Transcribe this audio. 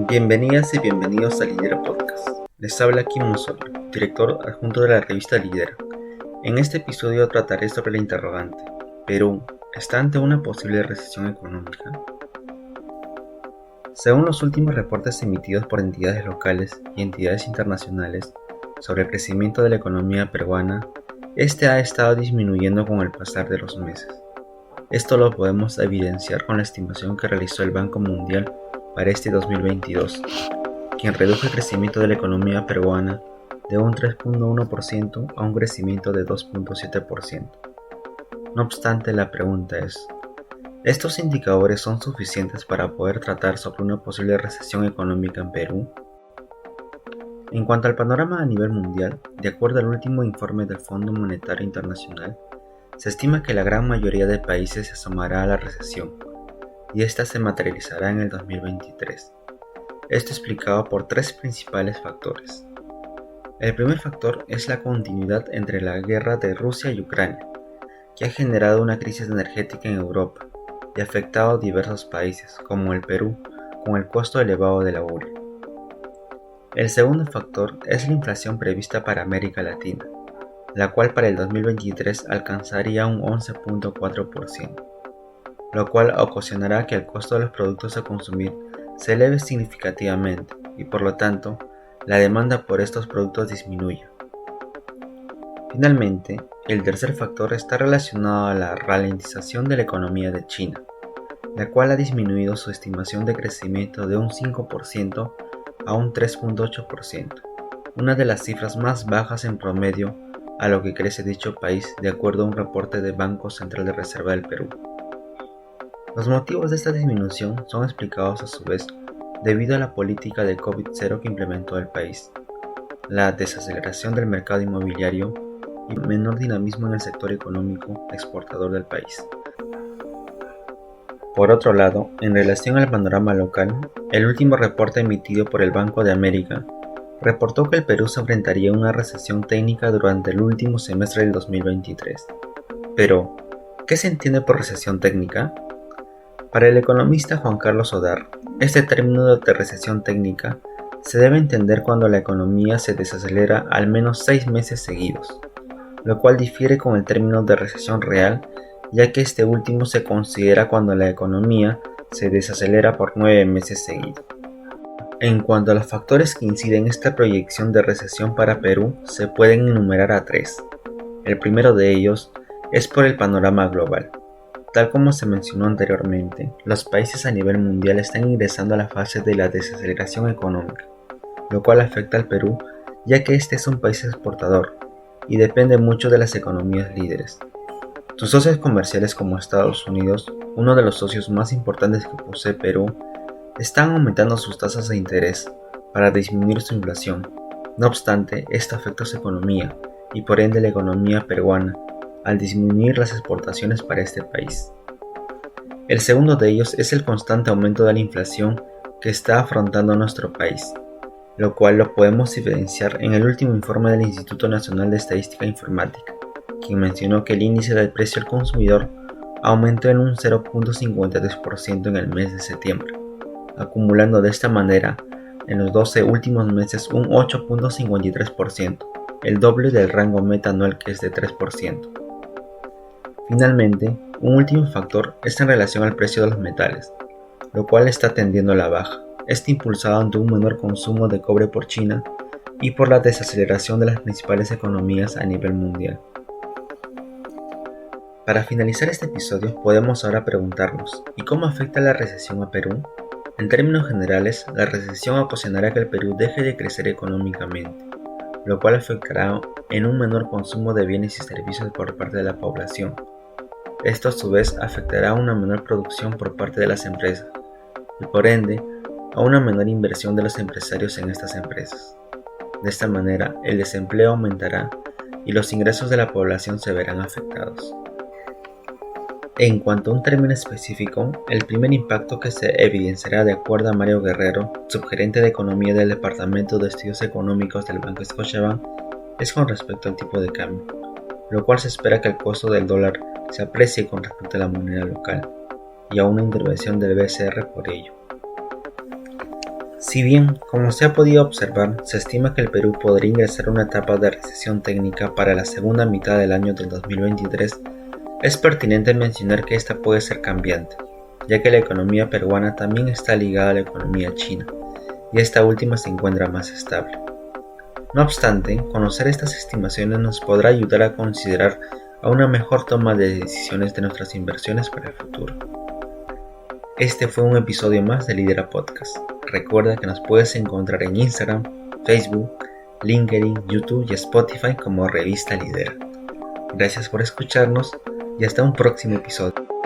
Bienvenidas y bienvenidos a Lidera Podcast. Les habla Kim Osorio, director adjunto de la revista Lidera. En este episodio trataré sobre la interrogante: ¿Perú está ante una posible recesión económica? Según los últimos reportes emitidos por entidades locales y entidades internacionales sobre el crecimiento de la economía peruana, este ha estado disminuyendo con el pasar de los meses. Esto lo podemos evidenciar con la estimación que realizó el Banco Mundial para este 2022, quien redujo el crecimiento de la economía peruana de un 3.1% a un crecimiento de 2.7%. No obstante, la pregunta es: ¿estos indicadores son suficientes para poder tratar sobre una posible recesión económica en Perú? En cuanto al panorama a nivel mundial, de acuerdo al último informe del Fondo Monetario Internacional, se estima que la gran mayoría de países se asomará a la recesión, y esta se materializará en el 2023. Esto explicado por tres principales factores. El primer factor es la continuidad entre la guerra de Rusia y Ucrania, que ha generado una crisis energética en Europa y ha afectado a diversos países, como el Perú, con el costo elevado de la urea. El segundo factor es la inflación prevista para América Latina, la cual para el 2023 alcanzaría un 11.4%. Lo cual ocasionará que el costo de los productos a consumir se eleve significativamente y por lo tanto la demanda por estos productos disminuya. Finalmente, el tercer factor está relacionado a la ralentización de la economía de China, la cual ha disminuido su estimación de crecimiento de un 5% a un 3.8%, una de las cifras más bajas en promedio a lo que crece dicho país de acuerdo a un reporte del Banco Central de Reserva del Perú. Los motivos de esta disminución son explicados a su vez debido a la política de COVID-0 que implementó el país, la desaceleración del mercado inmobiliario y menor dinamismo en el sector económico exportador del país. Por otro lado, en relación al panorama local, el último reporte emitido por el Banco de América reportó que el Perú se enfrentaría a una recesión técnica durante el último semestre del 2023. Pero, ¿qué se entiende por recesión técnica? Para el economista Juan Carlos Odar, este término de recesión técnica se debe entender cuando la economía se desacelera al menos 6 meses seguidos, lo cual difiere con el término de recesión real, ya que este último se considera cuando la economía se desacelera por 9 meses seguidos. En cuanto a los factores que inciden en esta proyección de recesión para Perú, se pueden enumerar a 3. El primero de ellos es por el panorama global. Tal como se mencionó anteriormente, los países a nivel mundial están ingresando a la fase de la desaceleración económica, lo cual afecta al Perú, ya que este es un país exportador y depende mucho de las economías líderes. Sus socios comerciales como Estados Unidos, uno de los socios más importantes que posee Perú, están aumentando sus tasas de interés para disminuir su inflación. No obstante, esto afecta a su economía y por ende la economía peruana, al disminuir las exportaciones para este país. El segundo de ellos es el constante aumento de la inflación que está afrontando nuestro país, lo cual lo podemos evidenciar en el último informe del Instituto Nacional de Estadística e Informática, quien mencionó que el índice del precio al consumidor aumentó en un 0.53% en el mes de septiembre, acumulando de esta manera en los 12 últimos meses un 8.53%, el doble del rango meta anual que es de 3%. Finalmente, un último factor está en relación al precio de los metales, lo cual está tendiendo a la baja, impulsado ante un menor consumo de cobre por China y por la desaceleración de las principales economías a nivel mundial. Para finalizar este episodio, podemos ahora preguntarnos: ¿y cómo afecta la recesión a Perú? En términos generales, la recesión ocasionará que el Perú deje de crecer económicamente, lo cual afectará en un menor consumo de bienes y servicios por parte de la población. Esto a su vez afectará a una menor producción por parte de las empresas y por ende a una menor inversión de los empresarios en estas empresas. De esta manera, el desempleo aumentará y los ingresos de la población se verán afectados. En cuanto a un término específico, el primer impacto que se evidenciará de acuerdo a Mario Guerrero, subgerente de Economía del Departamento de Estudios Económicos del Banco Scotiabank, es con respecto al tipo de cambio, lo cual se espera que el costo del dólar se aprecie con respecto a la moneda local y a una intervención del BCR por ello. Si bien, como se ha podido observar, se estima que el Perú podría ingresar a una etapa de recesión técnica para la segunda mitad del año del 2023, es pertinente mencionar que esta puede ser cambiante, ya que la economía peruana también está ligada a la economía china, y esta última se encuentra más estable. No obstante, conocer estas estimaciones nos podrá ayudar a considerar a una mejor toma de decisiones de nuestras inversiones para el futuro. Este fue un episodio más de Lidera Podcast. Recuerda que nos puedes encontrar en Instagram, Facebook, LinkedIn, YouTube y Spotify como Revista Lidera. Gracias por escucharnos y hasta un próximo episodio.